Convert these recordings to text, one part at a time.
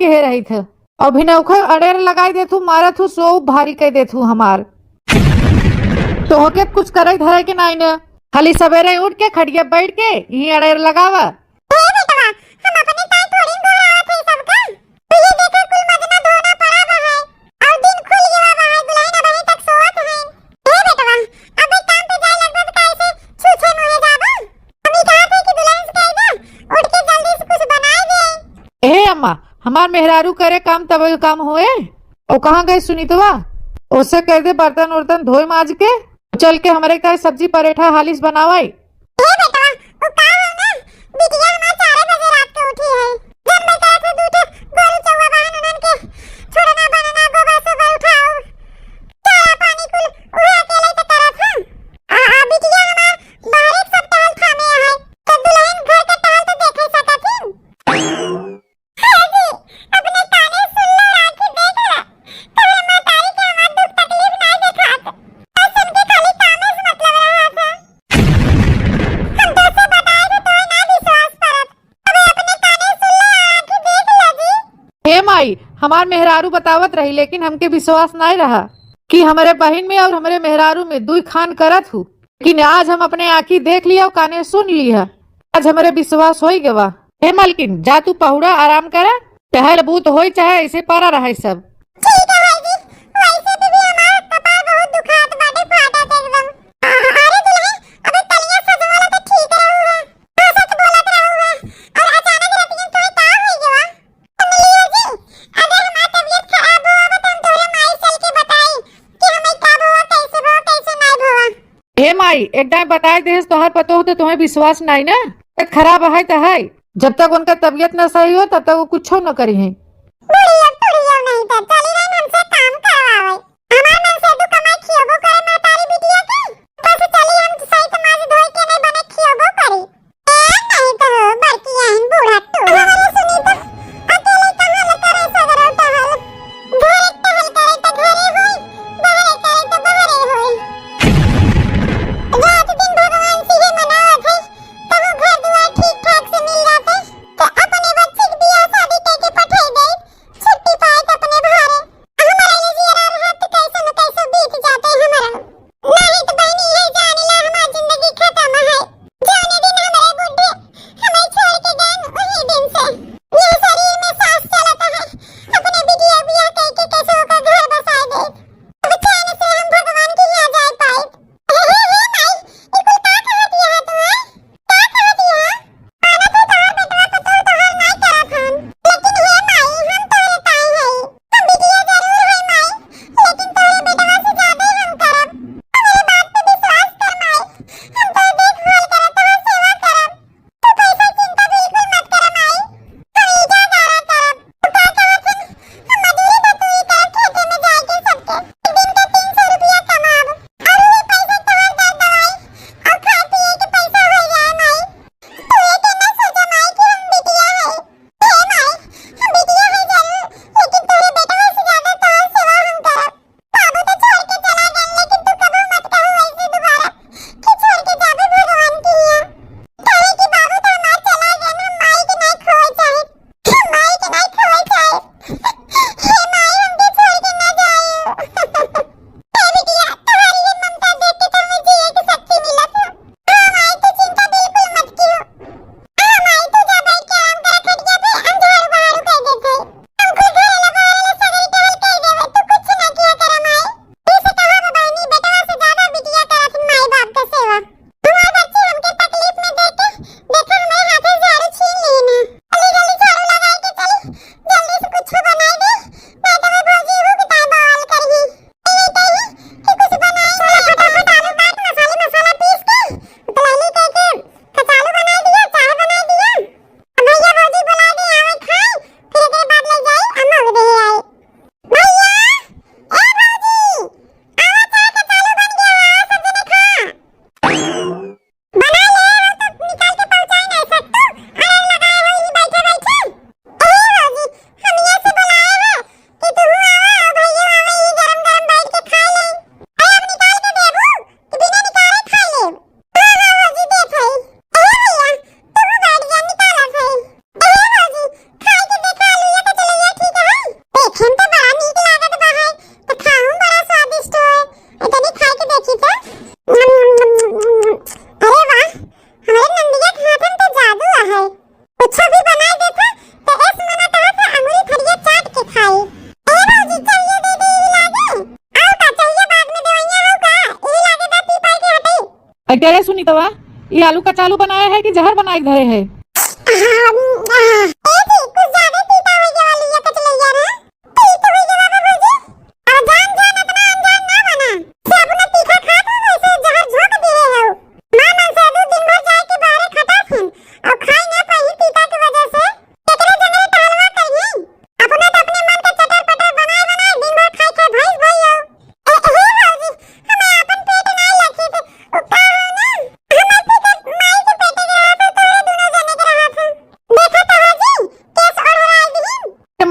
के रही थे अभिनव अडेर लगाई देथू मारा थू सो भारी कह देथू हमार तो होके कुछ करे धरे के नहीं न खाली सवेरे उठ के खड़िया बैठ के यही अडेर लगावा। हमार मेहरारू करे काम तब काम होए और कहाँ गए सुनीतवा उससे कह दे बर्तन वर्तन धोए माज के चल के हमारे का सब्जी परेठा हालिस बनावाई। हमार मेहरारू बतावत रही लेकिन हमके विश्वास नहीं रहा कि हमारे बहन में और हमारे मेहरारू में दुई खान करत हूँ, लेकिन आज हम अपने आँखी देख लिया और काने सुन लिया, आज हमारे विश्वास हो गवा। हे मालकिन जा तू पहुड़ा आराम करा चाहे बूत हो चाहे ऐसे पारा रहा सब। माई एक टाइम बताए दे तोहर पतो हो तो तुम्हें विश्वास नहीं ना खराब है तो है जब तक उनका तबीयत न सही हो तब तक वो कुछ न करी है। बेटे रे सुनी तवा, ये आलू का चालू बनाया है कि जहर बनाए धरे है?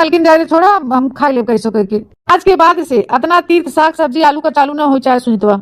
मलकिन जाए छोड़ा, हम खा ले कैसे करके। आज के बाद से अतना तीर्थ साग सब्जी आलू का चालू ना हो चाहे सुनितवा।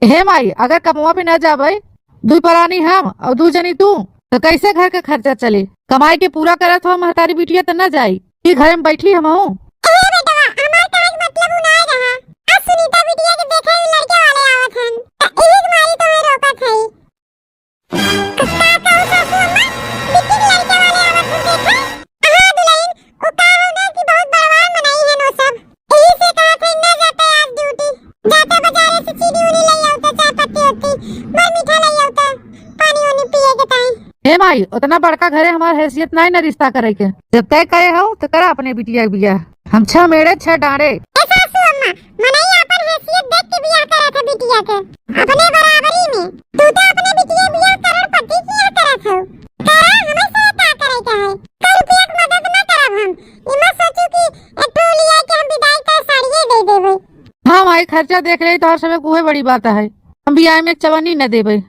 हे माई, अगर कमवा पे न जाबे, दू परानी हम और दू जनी तू, तो कैसे घर का खर्चा चले? कमाई के पूरा करत हो महतारी बिटिया तो न जाई कि घर में बैठली हम हूँ। हे माई, उतना बड़का घरे हमार हैसियत नहीं न रिश्ता करे के। जब तय करे हो तो करा अपने बिटिया के बियाह। हम 6 मेढ़े 6 डांडे। हाँ माई, खर्चा देख रही तो हर समय कोई बड़ी बात है। हम बियाह में चवन्नी न देबे।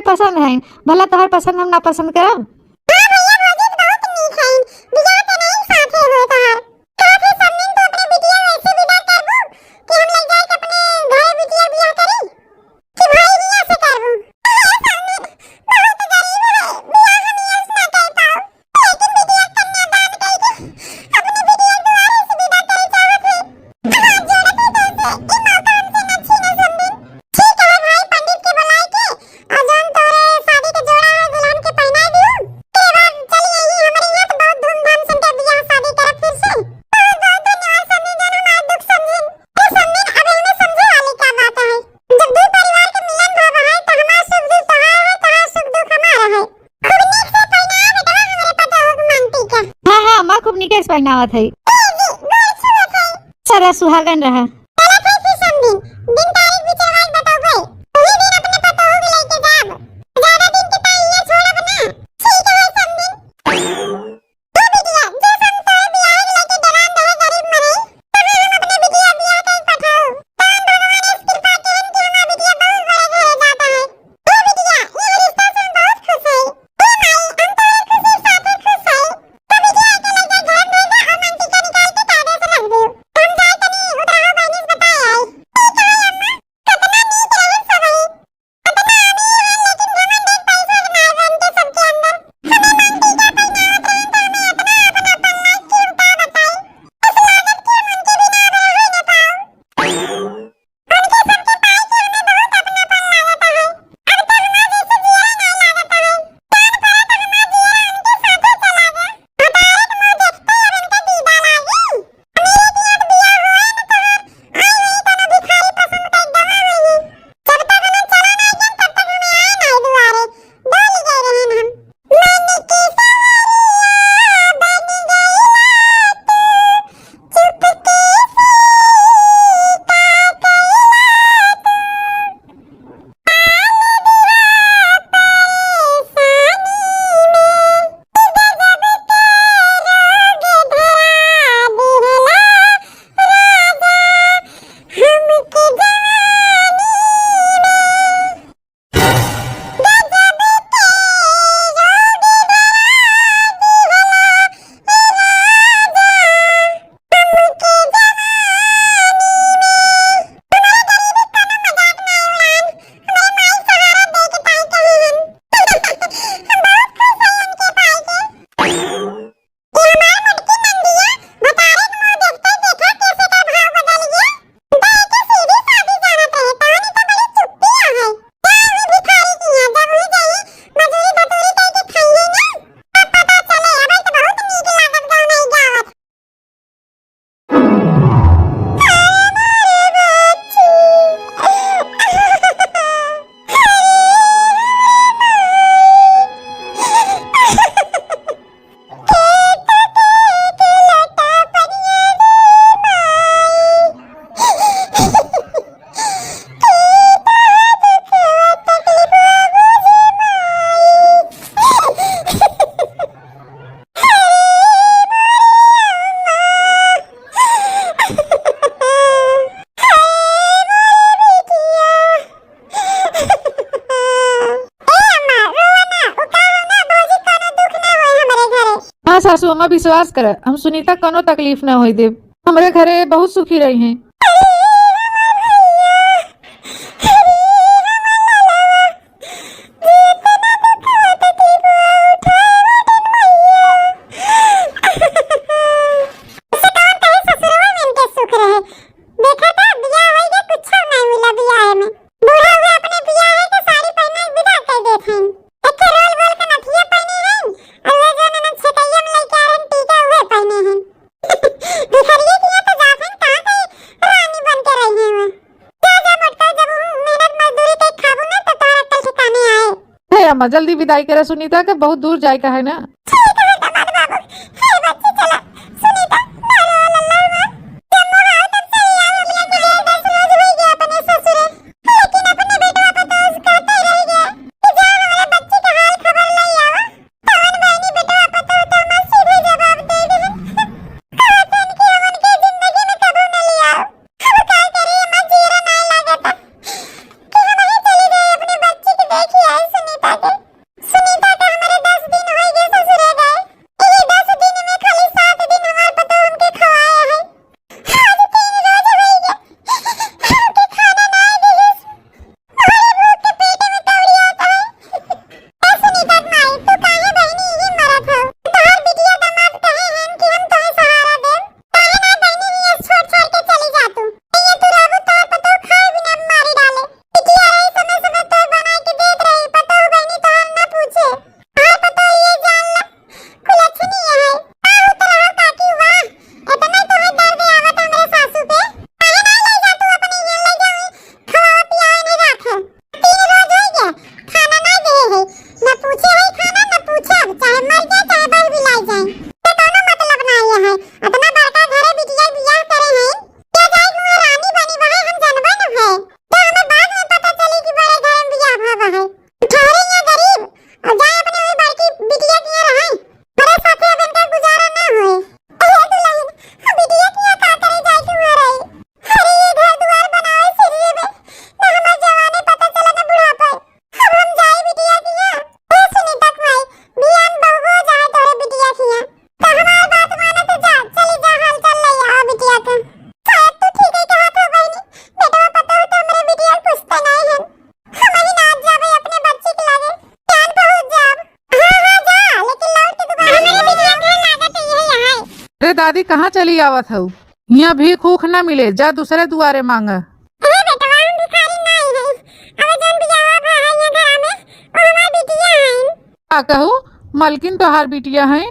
पसंद है, भला तोहर पसंद हम ना पसंद करब। पहनावत है। सदा सुहागन रहा। हाँ सासू अम्मा विश्वास कर, हम सुनीता कोनो तकलीफ न होई देव। हमरे घरे बहुत सुखी रही हैं। अम्मा जल्दी विदाई करे सुनीता के, बहुत दूर जाए का है ना। है। अरे दादी कहाँ चली आवत हूँ? यहाँ भीख ऊख न मिले, जा दूसरे दुआरे मांगा। का कहू मलकिन तो हार बिटिया है।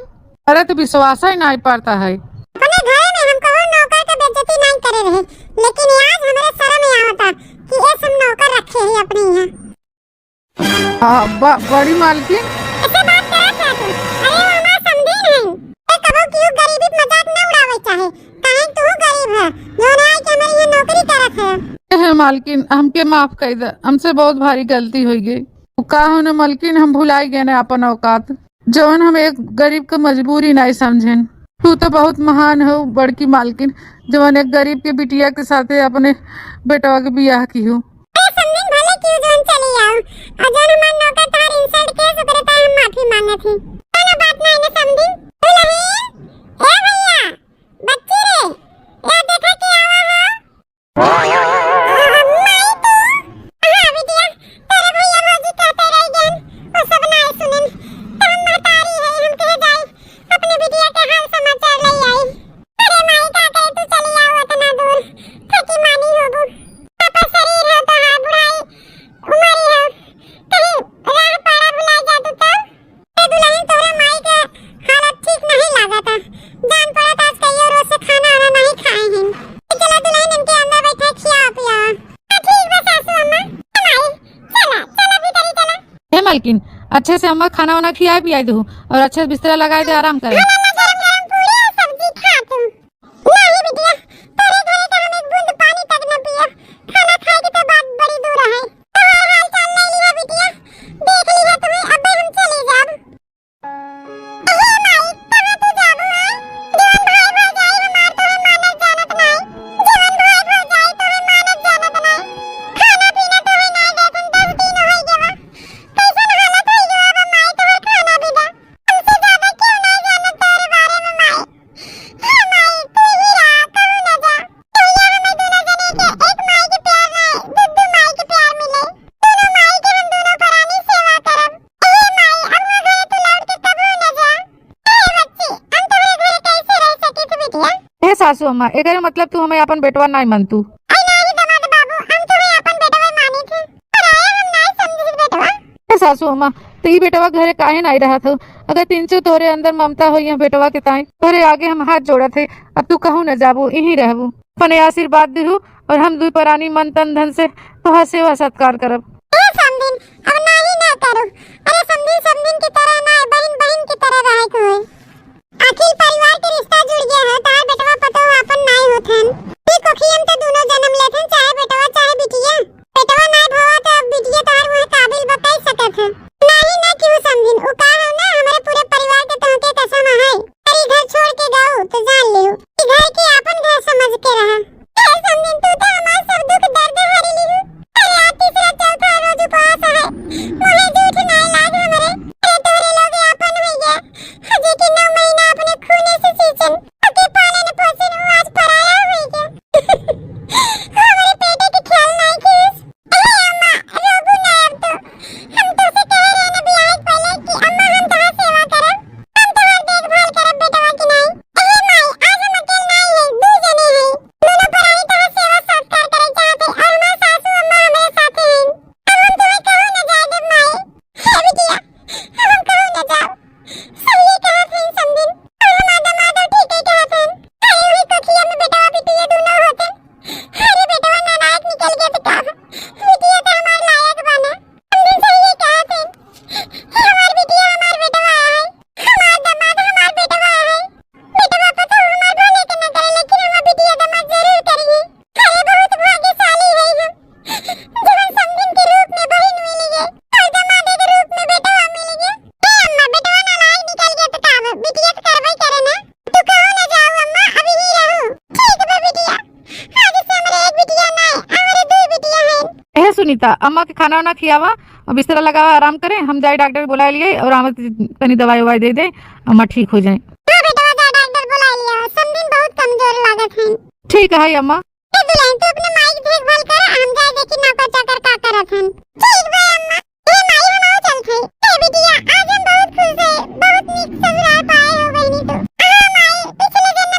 अरे तो विश्वास ही नहीं पड़ता है। अपने घर में हम कहो नौकर का बेइज्जती नहीं करे रहे, लेकिन आज हमारे शर्म में आवता कि ये सब नौकर रखे हैं अपने यहाँ। हाँ बड़ी मालकिन ऐसे बात करत है तू? अरे वो हमारा समझी नहीं। ए कबो क्यों गरीबी मजाक न उड़ावे चाहे, काहे तू गरीब है जो ना है कि हमारी ये नौकरी करत है। मालकिन हमके माफ कर दे, हमसे बहुत भारी गलती हो गई। का हो न मालकिन, हम भुलाई गए ना अपन औकात, जवन हम एक गरीब का मजबूरी नहीं समझेन। तू तो बहुत महान हो बड़की मालकिन, जवन एक गरीब के बिटिया के साथे अपने बेटवा के बियाह की हो। समझिन भले क्यों जोन चली आओ, और जोन हमार नौकर तार इंसल्ट के सुकरे तार हम माफी मांगे थी। कोनो बात नहीं ने समझिन। दुल्हन ए भैया बच्ची रे, ये देखा कि आवा है माई तू। हां बिटिया तेरे भैया रोजी कहते रह गन, वो सब नहीं सुनिन। तो हम महतारी है, हम कहे जाई अपने बिटिया के हाल समाचार ले आई। अरे माई का कहे तू चली आओ इतना दूर, थकी मानी होबू। पापा शरीर है तो हार बुढ़ाई उमरी है, कहीं राह पारा भुला जा तू तो। ए दुल्हन तोरे माई के हालत ठीक नहीं लागता, जान पड़ा आज कहियो रोज से खाना आना नहीं खाए हैं। चला दुल्हन इनके अंदर बैठा खिया पिया। ठीक बस सासू अम्मा हमारी चला चला भीतर ही चला। हे मालकिन अच्छे से अम्मा खाना वाना खिया पिया दो और अच्छे से बिस्तरा लगाए दे, आराम करे। गरम गरम पूरी और सब्जी खा तुम। नहीं बिटिया तेरे घरे तो हम एक बूंद पानी तक न पिया, खाना खाए की तो बात बड़ी दूर है। तुम्हारा हाल चाल ले लिया बिटिया, देख लिया तुम्हें, अब हम चले जाब। हे माई कहां तू जाबू है? जवान भाई भौजाई हमार तोहे मानत जानत नहीं, जवान भाई भौजाई तोहे मानत जानत नहीं। खाना पीना तोहे नहीं देखन 10 दिन हो गवा, कैसन हालत है जो अब माई तोहे खाना भी दा। हमसे ज्यादा क्यों नहीं जानत तेरे बारे में माई? हाँ माई तू ही रहा, कहूँ न जा। कहिया हमें दोनों जने के एक माई के प्यार नहीं, दू माई के प्यार मिले। दोनों माई के हम दोनों परानी सेवा करब। ए माई अम्मा घरे तू लौट के कबू न जा। ए बच्ची हम तुम्हारे घरे कैसे रह सकी थी बिटिया? हे सासू अम्मा एकर मतलब तू हमें अपन बेटवा नहीं मानतू? आई नहीं दामाद बाबू, हम तुम्हें अपन बेटवा मानी थी, पर आया हम नहीं समझी बेटवा। हे सासू अम्मा तो ये बेटवा घरे काहे नहीं रहा था? अगर तिनचो तोरे अंदर ममता हो यहाँ बेटवा के ताई तोरे आगे हम हाथ जोड़ा थे, अब तू कहूँ न जाबू, यहीं रहबू। अपने आशीर्वाद दिहू और हम दुई परानी मन तन धन से तोहार सेवा सत्कार करब। ए समदिन अब नहीं ना करो। अरे समदिन समदिन की तरह ना, बहन बहन की तरह रहे को है। आखिर परिवार के रिश्ता जुड़ गया है, तार बेटवा पतो अपन नहीं होथन। ई कोखियन तो दोनों जन्म लेथन, चाहे बेटवा चाहे बिटिया। बेटवा नहीं भवा तो बिटिया तार वह काबिल बताई सकत है। नहीं ना क्यों समझिन, उ का है ना हमारे पूरे परिवार के तोहके कसम है। अरे घर छोड़ के गओ तो जान लियो कि घर के अपन घर समझ के रहा। ए समझिन तू तो हमार सब दुख दर्द हरी लियो। अरे आज तीसरा चौथा रोज उपवास है, मुझे झूठ नहीं लाग हमरे। अरे तोरे लोग अपन हो गया, हजे के 9 महीना अपने खूने से सींचन ओके पाले न पोसन, वो आज पराया हो गया। हमारे पेटे के ख्याल नहीं किस। ए अम्मा रोबू ना अब तो, हम तो से कह रहे न बियाह पहले कि अम्मा हम तोहार सेवा करब, हम तोहार देखभाल करब बेटवा की नहीं। ए माई आज हम अकेले नहीं है, दू जने हैं, दोनों परानी तोहार सेवा सत्कार करे चाहते और हमार सासू अम्मा हमारे साथे हैं। अब हम तुम्हें कहूँ न जाए दे माई। हे बिटिया अब हम कहूँ न जाओ, सही कहा थे समदिन और हमार दामाद ठीक है कहा थे। अरे वही कोखिया में बेटवा बिटिया दोनों होते। अरे बेटवा नालायक निकल गया तो क्या, बिटिया तो हमार लायक बना। समदिन सही कहा थे, हमार बिटिया हमार बेटवा है, हमार दामाद हमार बेटवा है। बेटवा को तो हमार भले के न करे, लेकिन हमार बिटिया दामाद जरूर करेंगे। अरे बहुत भाग्यशाली है हम, जवन समदिन के रूप में बहन मिली है और दामाद के रूप में बेटवा मिली है। ए अम्मा बेटवा नालायक निकल गया तो का, बिटिया तो करबई करे ना। तू कहूँ न जाओ अम्मा, अभी ही रहूं। ठीक बा बिटिया, आज से हमारे एक बिटिया नहीं, हमारे 2 बिटिया हैं। हे सुनीता अम्मा के खाना वाना खियावा और बिस्तरा लगावा, आराम करें। हम जाए डॉक्टर बुला लिए और हमें तनी दवाई ववाई दे दे, अम्मा ठीक हो जाए। हाँ बेटवा जा डॉक्टर बुला लिया, समदिन बहुत कमजोर लागत है। ठीक है अम्मा। ए दुल्हन तू अपने माई की देखभाल कर, हम जाए देखी नौकर चाकर का करत हन। ठीक बा अम्मा। ए माई हम आओ चल थे। ए बिटिया आज हम बहुत खुश है, बहुत नीक ससुराल पाए हो बहनी तो। हां माई पिछले जन्म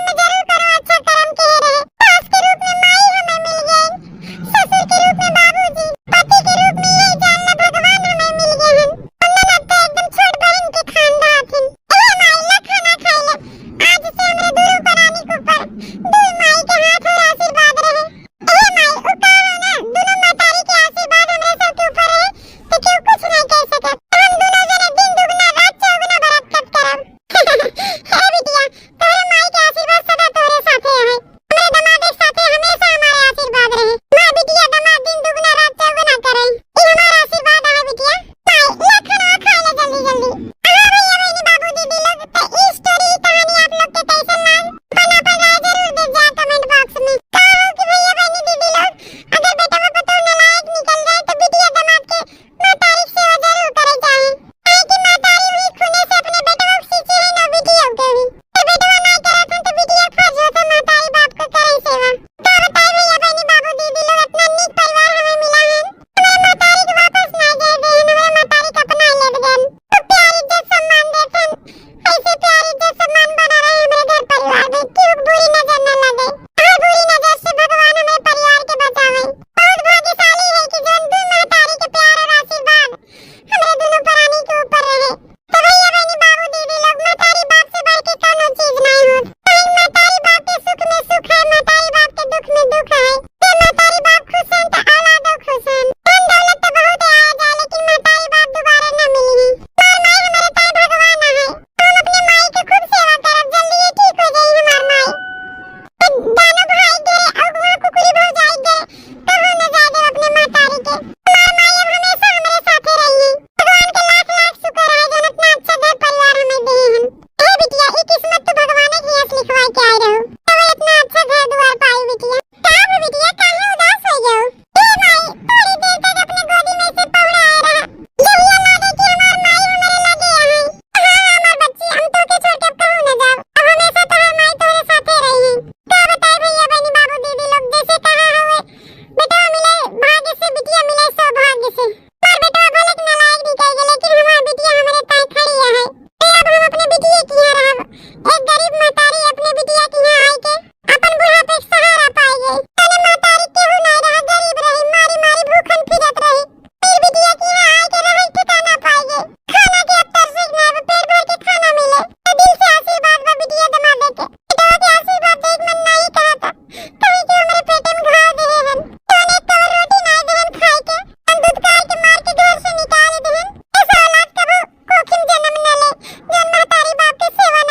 एक